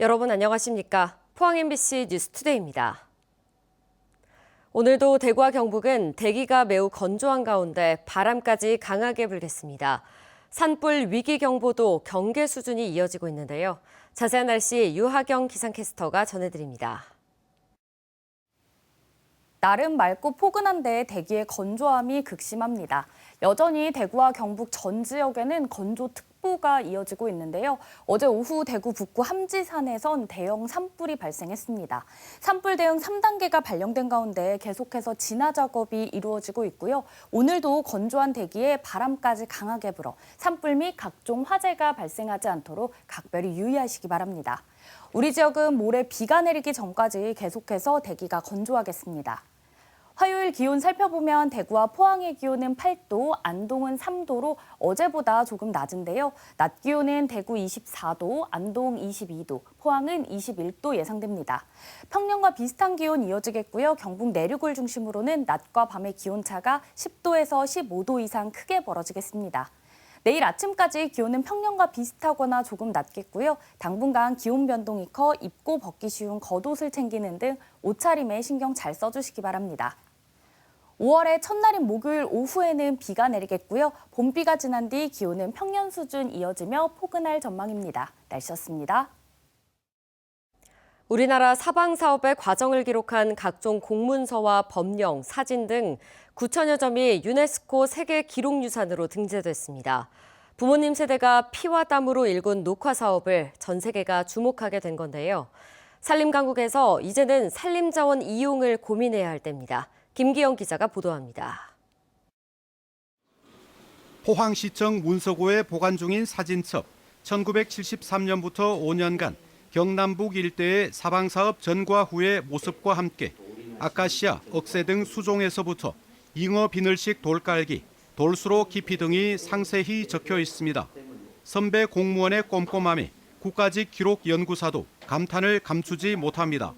여러분 안녕하십니까? 포항 MBC 뉴스투데이입니다. 오늘도 대구와 경북은 대기가 매우 건조한 가운데 바람까지 강하게 불겠습니다. 산불 위기경보도 경계 수준이 이어지고 있는데요. 자세한 날씨 유하경 기상캐스터가 전해드립니다. 나름 맑고 포근한데 대기의 건조함이 극심합니다. 여전히 대구와 경북 전 지역에는 건조특보가 이어지고 있는데요. 어제 오후 대구 북구 함지산에선 대형 산불이 발생했습니다. 산불 대응 3단계가 발령된 가운데 계속해서 진화 작업이 이루어지고 있고요. 오늘도 건조한 대기에 바람까지 강하게 불어 산불 및 각종 화재가 발생하지 않도록 각별히 유의하시기 바랍니다. 우리 지역은 모레 비가 내리기 전까지 계속해서 대기가 건조하겠습니다. 화요일 기온 살펴보면 대구와 포항의 기온은 8도, 안동은 3도로 어제보다 조금 낮은데요. 낮 기온은 대구 24도, 안동 22도, 포항은 21도 예상됩니다. 평년과 비슷한 기온 이어지겠고요. 경북 내륙을 중심으로는 낮과 밤의 기온차가 10도에서 15도 이상 크게 벌어지겠습니다. 내일 아침까지 기온은 평년과 비슷하거나 조금 낮겠고요. 당분간 기온 변동이 커 입고 벗기 쉬운 겉옷을 챙기는 등 옷차림에 신경 잘 써주시기 바랍니다. 5월의 첫날인 목요일 오후에는 비가 내리겠고요. 봄비가 지난 뒤 기온은 평년 수준 이어지며 포근할 전망입니다. 날씨였습니다. 우리나라 사방사업의 과정을 기록한 각종 공문서와 법령, 사진 등 9천여 점이 유네스코 세계 기록유산으로 등재됐습니다. 부모님 세대가 피와 땀으로 일군 녹화 사업을 전 세계가 주목하게 된 건데요. 산림당국에서 이제는 산림자원 이용을 고민해야 할 때입니다. 김기영 기자가 보도합니다. 포항시청 문서고에 보관 중인 사진첩, 1973년부터 5년간 경남북 일대의 사방사업 전과 후의 모습과 함께 아카시아, 억새 등 수종에서부터 잉어 비늘식 돌깔기, 돌수로 깊이 등이 상세히 적혀 있습니다. 선배 공무원의 꼼꼼함에 국가직 기록연구사도 감탄을 감추지 못합니다.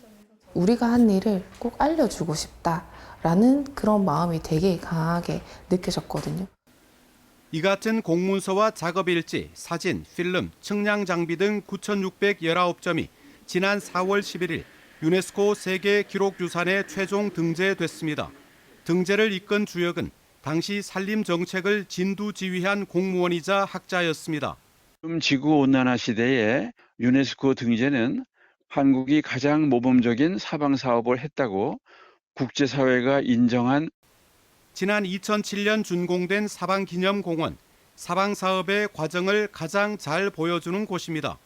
우리가 한 일을 꼭 알려주고 싶다라는 그런 마음이 되게 강하게 느껴졌거든요. 이 같은 공문서와 작업일지, 사진, 필름, 측량 장비 등 9,619점이 지난 4월 11일 유네스코 세계 기록유산에 최종 등재됐습니다. 등재를 이끈 주역은 당시 산림 정책을 진두지휘한 공무원이자 학자였습니다. 지구온난화 시대에 유네스코 등재는 한국이 가장 모범적인 사방 사업을 했다고 국제사회가 인정한 지난 2007년 준공된 사방기념공원, 사방사업의 과정을 가장 잘 보여주는 곳입니다.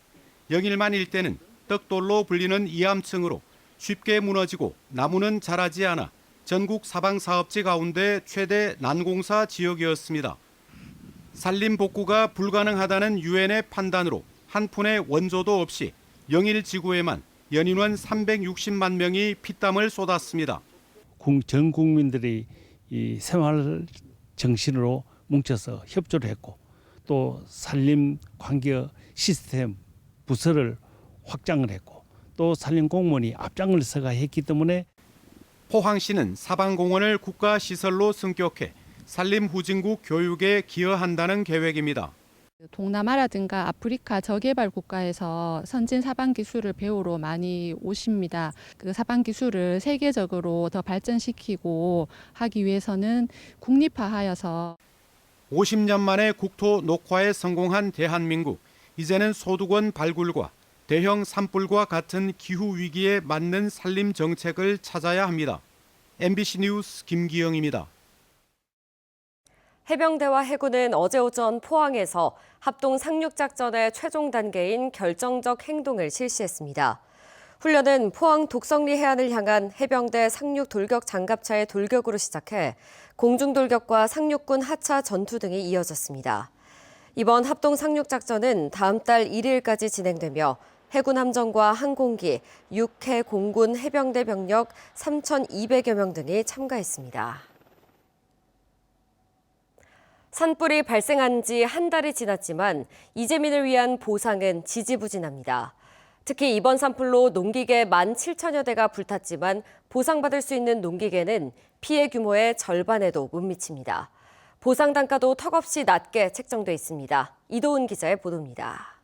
영일만 일대는 떡돌로 불리는 이암층으로 쉽게 무너지고 나무는 자라지 않아 전국 사방사업지 가운데 최대 난공사 지역이었습니다. 산림 복구가 불가능하다는 유엔의 판단으로 한 푼의 원조도 없이 영일지구에만 연인원 360만 명이 피땀을 쏟았습니다. 전 국민들이 이 생활 정신으로 뭉쳐서 협조를 했고 또 산림 관계 시스템 부서를 확장을 했고 또 산림 공무원이 앞장을 서가 했기 때문에 포항시는 사방공원을 국가시설로 승격해 산림 후진국 교육에 기여한다는 계획입니다. 동남아라든가 아프리카 저개발 국가에서 선진 사방 기술을 배우러 많이 오십니다. 그 사방 기술을 세계적으로 더 발전시키고 하기 위해서는 국립화하여서 50년 만에 국토 녹화에 성공한 대한민국. 이제는 소득원 발굴과 대형 산불과 같은 기후 위기에 맞는 산림 정책을 찾아야 합니다. MBC 뉴스 김기영입니다. 해병대와 해군은 어제 오전 포항에서 합동 상륙작전의 최종 단계인 결정적 행동을 실시했습니다. 훈련은 포항 독성리 해안을 향한 해병대 상륙 돌격 장갑차의 돌격으로 시작해 공중 돌격과 상륙군 하차 전투 등이 이어졌습니다. 이번 합동 상륙작전은 다음 달 1일까지 진행되며 해군 함정과 항공기, 육해 공군 해병대 병력 3,200여 명 등이 참가했습니다. 산불이 발생한 지 한 달이 지났지만 이재민을 위한 보상은 지지부진합니다. 특히 이번 산불로 농기계 17,000여 대가 불탔지만 보상받을 수 있는 농기계는 피해 규모의 절반에도 못 미칩니다. 보상 단가도 턱없이 낮게 책정돼 있습니다. 이도훈 기자의 보도입니다.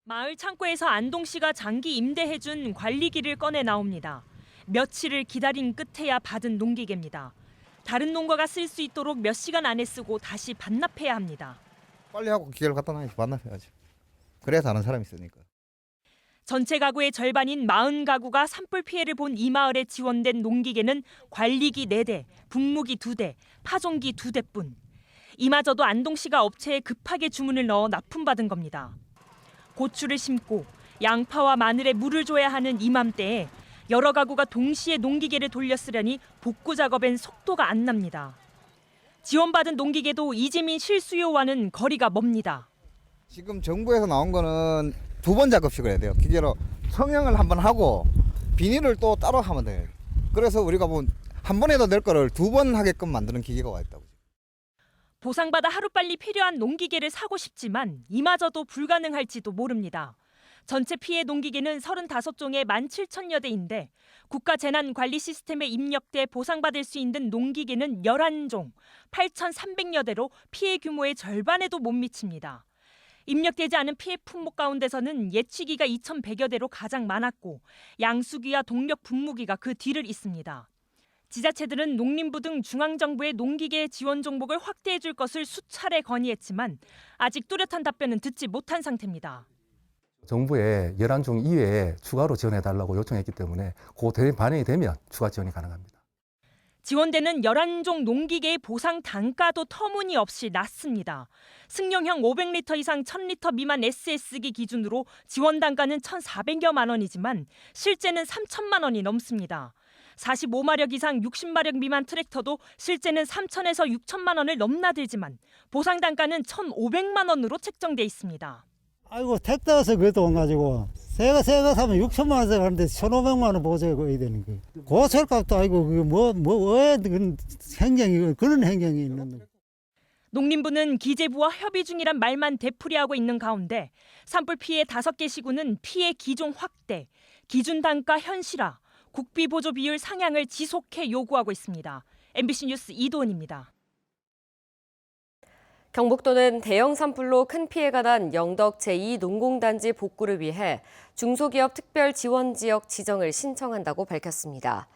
마을 창고에서 안동 씨가 장기 임대해준 관리기를 꺼내 나옵니다. 며칠을 기다린 끝에야 받은 농기계입니다. 다른 농가가 쓸 수 있도록 몇 시간 안에 쓰고 다시 반납해야 합니다. 빨리 하고 기계를 갖다 놔야지 반납해야지. 그래야 다른 사람이 쓰니까. 전체 가구의 절반인 40가구가 산불 피해를 본 이 마을에 지원된 농기계는 관리기 4대, 분무기 2대, 파종기 2대뿐. 이마저도 안동 씨가 업체에 급하게 주문을 넣어 납품받은 겁니다. 고추를 심고 양파와 마늘에 물을 줘야 하는 이맘때에 여러 가구가 동시에 농기계를 돌려 쓰려니 복구 작업엔 속도가 안 납니다. 지원받은 농기계도 이재민 실수요와는 거리가 멉니다. 지금 정부에서 나온 거는 2번 작업식을 해야 돼요. 기계로 성형을 한번 하고 비닐을 또 따로 하면 돼요. 그래서 우리가 뭐 한 번 해도 될 거를 2번 하게끔 만드는 기계가 와 있다고. 보상받아 하루빨리 필요한 농기계를 사고 싶지만 이마저도 불가능할지도 모릅니다. 전체 피해 농기계는 35종에 17,000여 대인데 국가 재난 관리 시스템에 입력돼 보상받을 수 있는 농기계는 11종, 8,300여 대로 피해 규모의 절반에도 못 미칩니다. 입력되지 않은 피해 품목 가운데서는 예치기가 2,100여 대로 가장 많았고 양수기와 동력 분무기가 그 뒤를 잇습니다. 지자체들은 농림부 등 중앙정부의 농기계 지원 종목을 확대해 줄 것을 수차례 건의했지만 아직 뚜렷한 답변은 듣지 못한 상태입니다. 정부에 11종 이외에 추가로 지원해달라고 요청했기 때문에 그 반영이 되면 추가 지원이 가능합니다. 지원되는 11종 농기계의 보상 단가도 터무니없이 낮습니다. 승용형 500리터 이상 1000리터 미만 SS기 기준으로 지원 단가는 1,400여만 원이지만 실제는 3천만 원이 넘습니다. 45마력 이상 60마력 미만 트랙터도 실제는 3천에서 6천만 원을 넘나들지만 보상 단가는 1,500만 원으로 책정돼 있습니다. 아이고 택다서 그 돈 가지고 새가 사면 6천만 원씩 하는데 1,500만 원 보조해 거야 되는 거. 고철값도 아니고 그게 왜 그런 행정이 그런 행정이 있는데. 농림부는 기재부와 협의 중이란 말만 되풀이하고 있는 가운데 산불 피해 5개 시군은 피해 기종 확대, 기준 단가 현실화, 국비 보조 비율 상향을 지속해 요구하고 있습니다. MBC 뉴스 이도은입니다. 경북도는 대형 산불로 큰 피해가 난 영덕 제2농공단지 복구를 위해 중소기업 특별지원지역 지정을 신청한다고 밝혔습니다.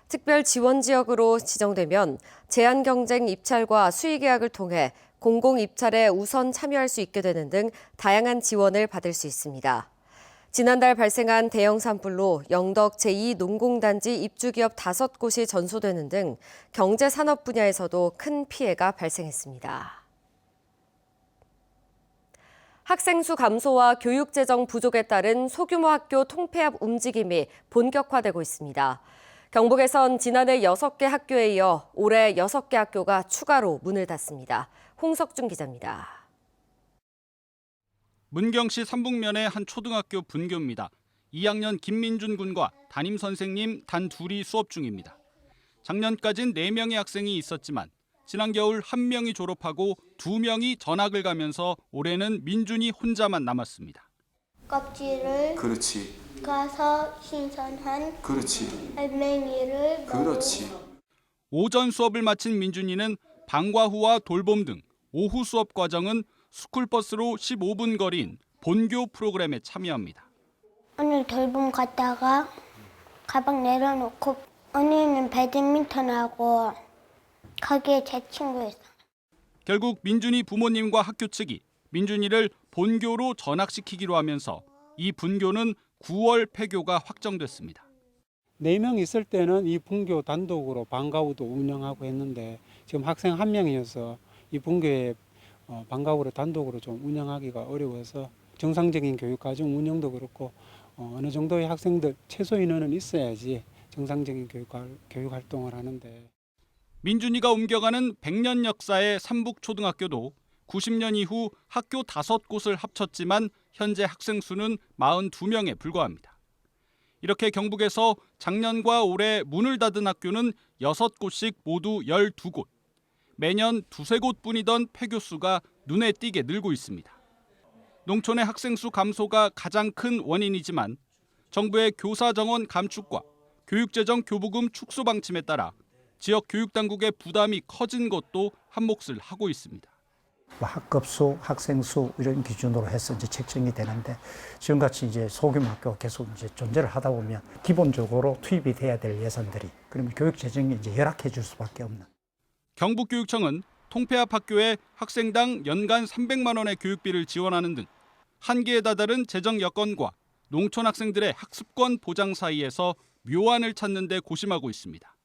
특별지원지역으로 지정되면 제한경쟁 입찰과 수의계약을 통해 공공입찰에 우선 참여할 수 있게 되는 등 다양한 지원을 받을 수 있습니다. 지난달 발생한 대형 산불로 영덕 제2농공단지 입주기업 5곳이 전소되는 등 경제산업 분야에서도 큰 피해가 발생했습니다. 학생 수 감소와 교육 재정 부족에 따른 소규모 학교 통폐합 움직임이 본격화되고 있습니다. 경북에선 지난해 6개 학교에 이어 올해 6개 학교가 추가로 문을 닫습니다. 홍석준 기자입니다. 문경시 삼북면의 한 초등학교 분교입니다. 2학년 김민준 군과 담임 선생님 단 둘이 수업 중입니다. 작년까진 4명의 학생이 있었지만 지난 겨울 1명이 졸업하고 2명이 전학을 가면서 올해는 민준이 혼자만 남았습니다. 껍질을 그렇지. 까서 신선한 그렇지. 알맹이를 그렇지. 오전 수업을 마친 민준이는 방과 후와 돌봄 등 오후 수업 과정은 스쿨버스로 15분 거리인 본교 프로그램에 참여합니다. 오늘 돌봄 갔다가 가방 내려놓고 언니는 배드민턴하고 거기에 제 친구 있어. 결국 민준이 부모님과 학교 측이 민준이를 본교로 전학시키기로 하면서 이 분교는 9월 폐교가 확정됐습니다. 4명 있을 때는 이 분교 단독으로 방과 후도 운영하고 했는데 지금 학생 1명이어서 이 분교에 방과 후를 단독으로 좀 운영하기가 어려워서 정상적인 교육과정 운영도 그렇고 어느 정도의 학생들 최소 인원은 있어야지 정상적인 교육 활동을 하는데. 민준이가 옮겨가는 100년 역사의 삼북초등학교도 90년 이후 학교 5곳을 합쳤지만 현재 학생 수는 42명에 불과합니다. 이렇게 경북에서 작년과 올해 문을 닫은 학교는 6곳씩 모두 12곳. 매년 2~3곳뿐이던 폐교 수가 눈에 띄게 늘고 있습니다. 농촌의 학생 수 감소가 가장 큰 원인이지만 정부의 교사 정원 감축과 교육재정 교부금 축소 방침에 따라 지역 교육당국의 부담이 커진 것도 한몫을 하고 있습니다. 학급 수, 학생 수 이런 기준으로 해서 이제 책정이 되는데 지금같이 이제 소규모 학교가 계속 이제 존재를 하다 보면 기본적으로 투입이 돼야 될 예산들이 그러면 교육 재정이 이제 열악해질 수밖에 없는. 경북교육청은 통폐합 학교에 학생당 연간 300만 원의 교육비를 지원하는 등 한계에 다다른 재정 여건과 농촌 학생들의 학습권 보장 사이에서 묘안을 찾는 데 고심하고 있습니다.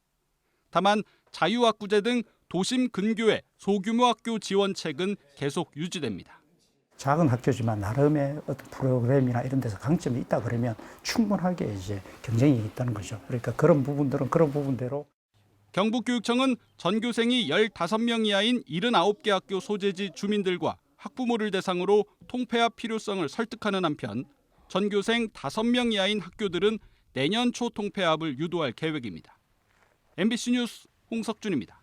다만 자유학구제 등 도심 근교의 소규모 학교 지원책은 계속 유지됩니다. 작은 학교지만 나름의 어떤 프로그램이나 이런 데서 강점이 있다 그러면 충분하게 이제 경쟁이 있다는 거죠. 그러니까 그런 부분들은 그런 부분대로. 경북교육청은 전교생이 15명 이하인 79개 학교 소재지 주민들과 학부모를 대상으로 통폐합 필요성을 설득하는 한편 전교생 5명 이하인 학교들은 내년 초 통폐합을 유도할 계획입니다. MBC 뉴스 홍석준입니다.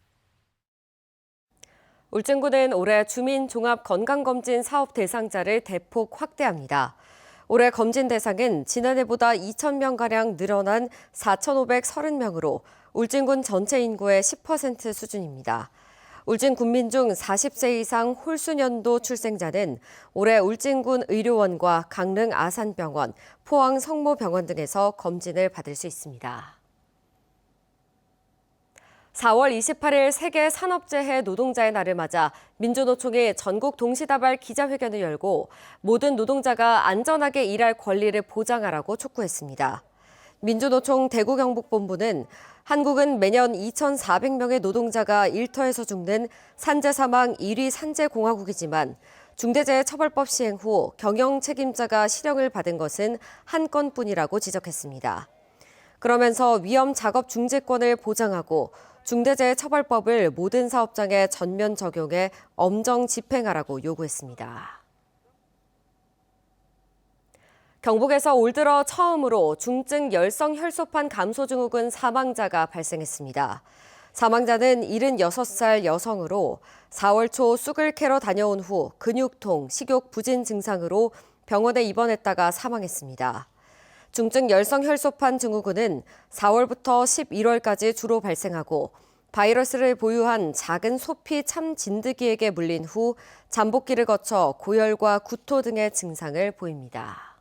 울진군은 올해 주민 종합 건강검진 사업 대상자를 대폭 확대합니다. 올해 검진 대상은 지난해보다 2,000명가량 늘어난 4,530명으로 울진군 전체 인구의 10% 수준입니다. 울진 군민 중 40세 이상 홀수년도 출생자는 올해 울진군 의료원과 강릉 아산병원, 포항 성모병원 등에서 검진을 받을 수 있습니다. 4월 28일 세계 산업재해 노동자의 날을 맞아 민주노총이 전국 동시다발 기자회견을 열고 모든 노동자가 안전하게 일할 권리를 보장하라고 촉구했습니다. 민주노총 대구경북본부는 한국은 매년 2,400명의 노동자가 일터에서 죽는 산재 사망 1위 산재공화국이지만 중대재해처벌법 시행 후 경영 책임자가 실형을 받은 것은 한 건뿐이라고 지적했습니다. 그러면서 위험 작업 중지권을 보장하고 중대재해처벌법을 모든 사업장에 전면 적용해 엄정 집행하라고 요구했습니다. 경북에서 올 들어 처음으로 중증 열성 혈소판 감소 증후군 사망자가 발생했습니다. 사망자는 76살 여성으로 4월 초 쑥을 캐러 다녀온 후 근육통, 식욕 부진 증상으로 병원에 입원했다가 사망했습니다. 중증 열성 혈소판 증후군은 4월부터 11월까지 주로 발생하고 바이러스를 보유한 작은 소피 참진드기에게 물린 후 잠복기를 거쳐 고열과 구토 등의 증상을 보입니다.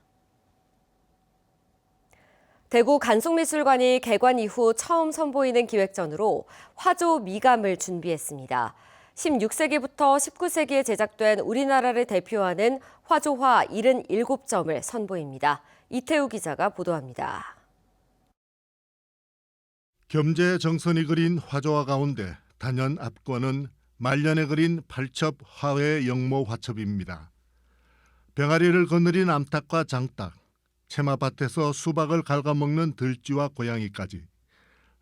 대구 간송미술관이 개관 이후 처음 선보이는 기획전으로 화조 미감을 준비했습니다. 16세기부터 19세기에 제작된 우리나라를 대표하는 화조화 77점을 선보입니다. 이태우 기자가 보도합니다. 겸재정선이 그린 화조화 가운데 단연 앞권은 말년에 그린 팔첩 화훼 영모 화첩입니다. 병아리를 거느린 암탉과 장닭, 채마밭에서 수박을 갉아먹는 들쥐와 고양이까지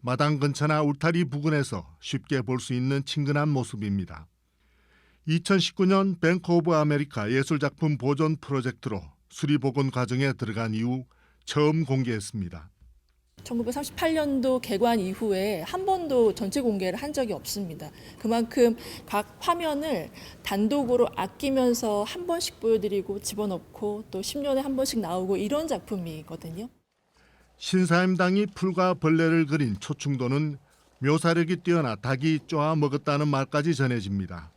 마당 근처나 울타리 부근에서 쉽게 볼 수 있는 친근한 모습입니다. 2019년 뱅크 오브 아메리카 예술작품 보존 프로젝트로 수리복원 과정에 들어간 이후 처음 공개했습니다. 1938년도 개관 이후에 한 번도 전체 공개를 한 적이 없습니다. 그만큼 각 화면을 단독으로 아끼면서 한 번씩 보여드리고 집어넣고 또 10년에 한 번씩 나오고 이런 작품이거든요. 신사임당이 풀과 벌레를 그린 초충도는 묘사력이 뛰어나 닭이 쪼아 먹었다는 말까지 전해집니다.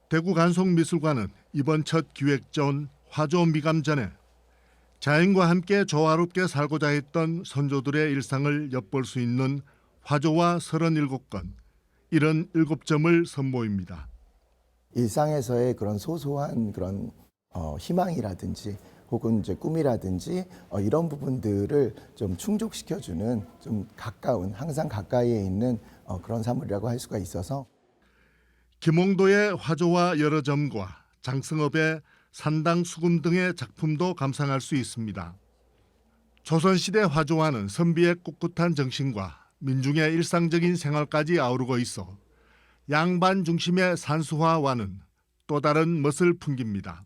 대구 간송미술관은 이번 첫 기획전 화조 미감 전에 자연과 함께 조화롭게 살고자 했던 선조들의 일상을 엿볼 수 있는 화조와 37건, 77점을 선보입니다. 일상에서의 그런 소소한 그런 희망이라든지 혹은 이제 꿈이라든지 이런 부분들을 좀 충족시켜주는 좀 가까운, 항상 가까이에 있는 그런 사물이라고 할 수가 있어서 김홍도의 화조와 여러 점과 장승업의 산당 수금 등의 작품도 감상할 수 있습니다. 조선시대 화조화는 선비의 꿋꿋한 정신과 민중의 일상적인 생활까지 아우르고 있어 양반 중심의 산수화와는 또 다른 멋을 풍깁니다.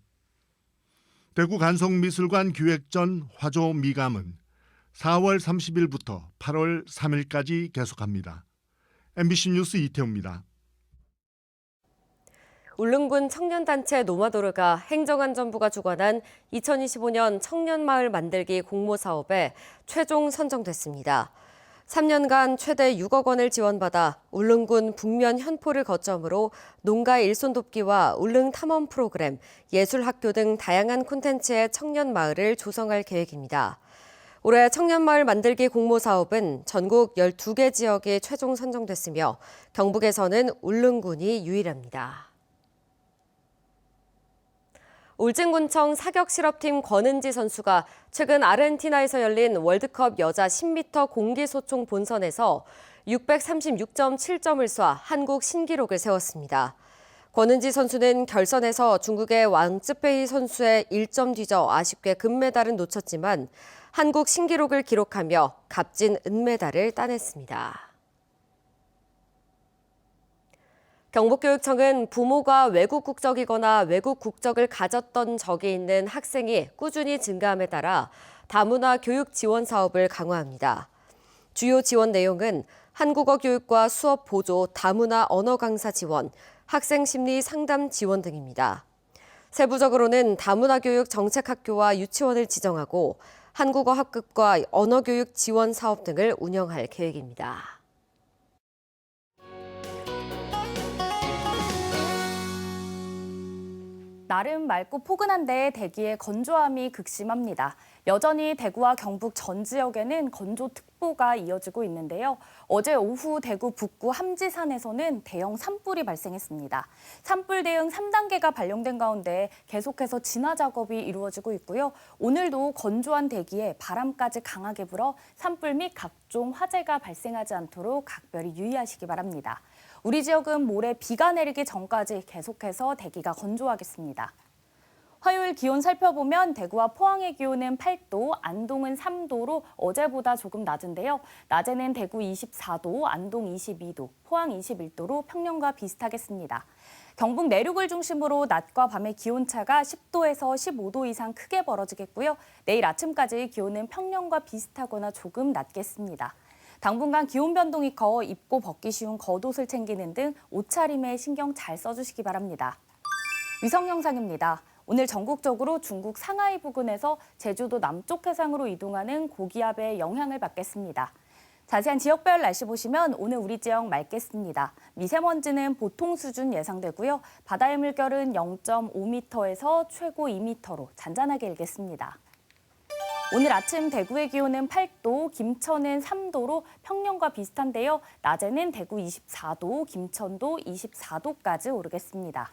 대구 간송미술관 기획전 화조 미감은 4월 30일부터 8월 3일까지 계속합니다. MBC 뉴스 이태우입니다. 울릉군 청년단체 노마도르가 행정안전부가 주관한 2025년 청년마을 만들기 공모사업에 최종 선정됐습니다. 3년간 최대 6억 원을 지원받아 울릉군 북면 현포를 거점으로 농가 일손 돕기와 울릉 탐험 프로그램, 예술학교 등 다양한 콘텐츠의 청년 마을을 조성할 계획입니다. 올해 청년마을 만들기 공모 사업은 전국 12개 지역이 최종 선정됐으며 경북에서는 울릉군이 유일합니다. 울진군청 사격실업팀 권은지 선수가 최근 아르헨티나에서 열린 월드컵 여자 10m 공기소총 본선에서 636.7점을 쏴 한국 신기록을 세웠습니다. 권은지 선수는 결선에서 중국의 왕쯔페이 선수의 1점 뒤져 아쉽게 금메달은 놓쳤지만 한국 신기록을 기록하며 값진 은메달을 따냈습니다. 경북교육청은 부모가 외국 국적이거나 외국 국적을 가졌던 적이 있는 학생이 꾸준히 증가함에 따라 다문화 교육 지원 사업을 강화합니다. 주요 지원 내용은 한국어 교육과 수업 보조, 다문화 언어 강사 지원, 학생 심리 상담 지원 등입니다. 세부적으로는 다문화 교육 정책학교와 유치원을 지정하고 한국어 학급과 언어교육 지원 사업 등을 운영할 계획입니다. 날은 맑고 포근한데 대기의 건조함이 극심합니다. 여전히 대구와 경북 전 지역에는 건조특보가 이어지고 있는데요. 어제 오후 대구 북구 함지산에서는 대형 산불이 발생했습니다. 산불 대응 3단계가 발령된 가운데 계속해서 진화 작업이 이루어지고 있고요. 오늘도 건조한 대기에 바람까지 강하게 불어 산불 및 각종 화재가 발생하지 않도록 각별히 유의하시기 바랍니다. 우리 지역은 모레 비가 내리기 전까지 계속해서 대기가 건조하겠습니다. 화요일 기온 살펴보면 대구와 포항의 기온은 8도, 안동은 3도로 어제보다 조금 낮은데요. 낮에는 대구 24도, 안동 22도, 포항 21도로 평년과 비슷하겠습니다. 경북 내륙을 중심으로 낮과 밤의 기온차가 10도에서 15도 이상 크게 벌어지겠고요. 내일 아침까지 기온은 평년과 비슷하거나 조금 낮겠습니다. 당분간 기온 변동이 커 입고 벗기 쉬운 겉옷을 챙기는 등 옷차림에 신경 잘 써주시기 바랍니다. 위성 영상입니다. 오늘 전국적으로 중국 상하이 부근에서 제주도 남쪽 해상으로 이동하는 고기압의 영향을 받겠습니다. 자세한 지역별 날씨 보시면 오늘 우리 지역 맑겠습니다. 미세먼지는 보통 수준 예상되고요. 바다의 물결은 0.5m에서 최고 2m로 잔잔하게 일겠습니다. 오늘 아침 대구의 기온은 8도, 김천은 3도로 평년과 비슷한데요. 낮에는 대구 24도, 김천도 24도까지 오르겠습니다.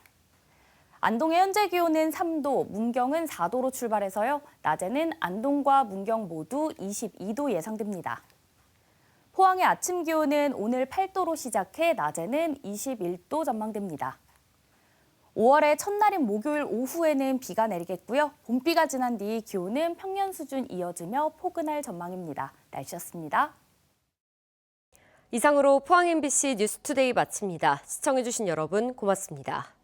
안동의 현재 기온은 3도, 문경은 4도로 출발해서요. 낮에는 안동과 문경 모두 22도 예상됩니다. 포항의 아침 기온은 오늘 8도로 시작해 낮에는 21도 전망됩니다. 5월의 첫날인 목요일 오후에는 비가 내리겠고요. 봄비가 지난 뒤 기온은 평년 수준 이어지며 포근할 전망입니다. 날씨였습니다. 이상으로 포항 MBC 뉴스투데이 마칩니다. 시청해주신 여러분 고맙습니다.